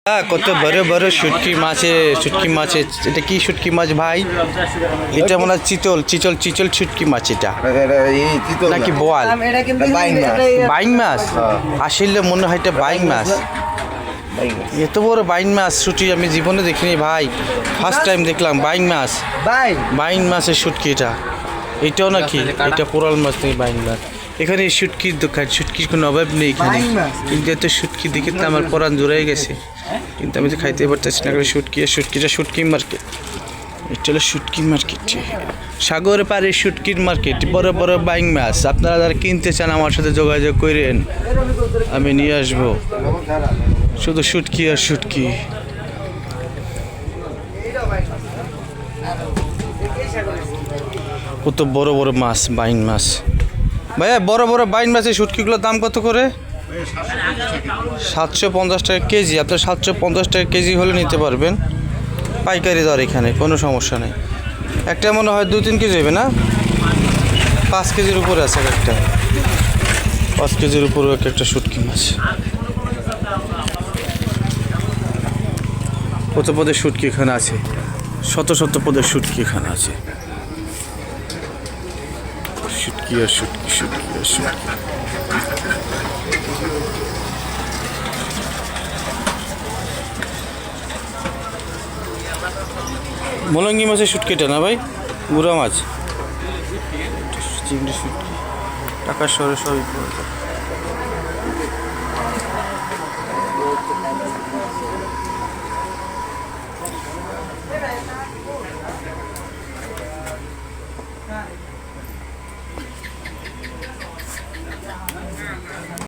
কত বড় বড় শুটকি মাছে এটা কি শুটকি মাছ ভাই? এটা মনে হয় চিতল শুটকি মাছ এটা নাকি বোয়াল? বাইং মাছ আসলে মনে হয় এটা বাইং মাছ। এত বড় বাইং মাছ শুটকি আমি জীবনে দেখিনি ভাই, ফার্স্ট টাইম দেখলাম বাইং মাছের শুটকি। এটাও নাকি এটা কোরাল মাছ নেই, বাইং মাছ। এখানে শুটকির দোকান, শুটকির কোনো অভাব নেই এখানে, কিন্তু এত শুটকি দেখে তো আমার পরাণ জোড়াই গেছে, কিন্তু আমি তো খাইতে পারতেছি না। শুটকিটা শুটকি মার্কেট, এটা হলো শুটকি মার্কেট, সাগর পাড়ে শুটকির মার্কেট, বড় বড় বাইং মাছ। আপনারা যারা কিনতে চান আমার সাথে যোগাযোগ করেন, আমি নিয়ে আসবো। শুধু শুটকি আর শুটকি। কত বড় বড় মাছ, বাইং মাছ। ভাইয়া বড় বড় বাইং মাছের শুটকিগুলোর দাম কত করে? 750 টাকা কেজি। আপনার 750 টাকা কেজি হলে নিতে পারবেন, পাইকারি দর, এখানে কোনো সমস্যা নেই। একটা মনে হয় 2-3 কেজি হবে না, 5 কেজির উপরে আছে একটা, 5 কেজির উপরে একটা শুটকি মাছ। কত পদের শুটকি এখানে আছে, শত শত পদের শুটকি এখানে আছে। শুটকি আর শুটকি, শুটকি আর শুটকি। মোলঙ্গি মাছের শুটকিটা না ভাই, গুড়া মাছ, চিংড়ি শুটকি, টাকা শহরে সবই পাওয়া যায়।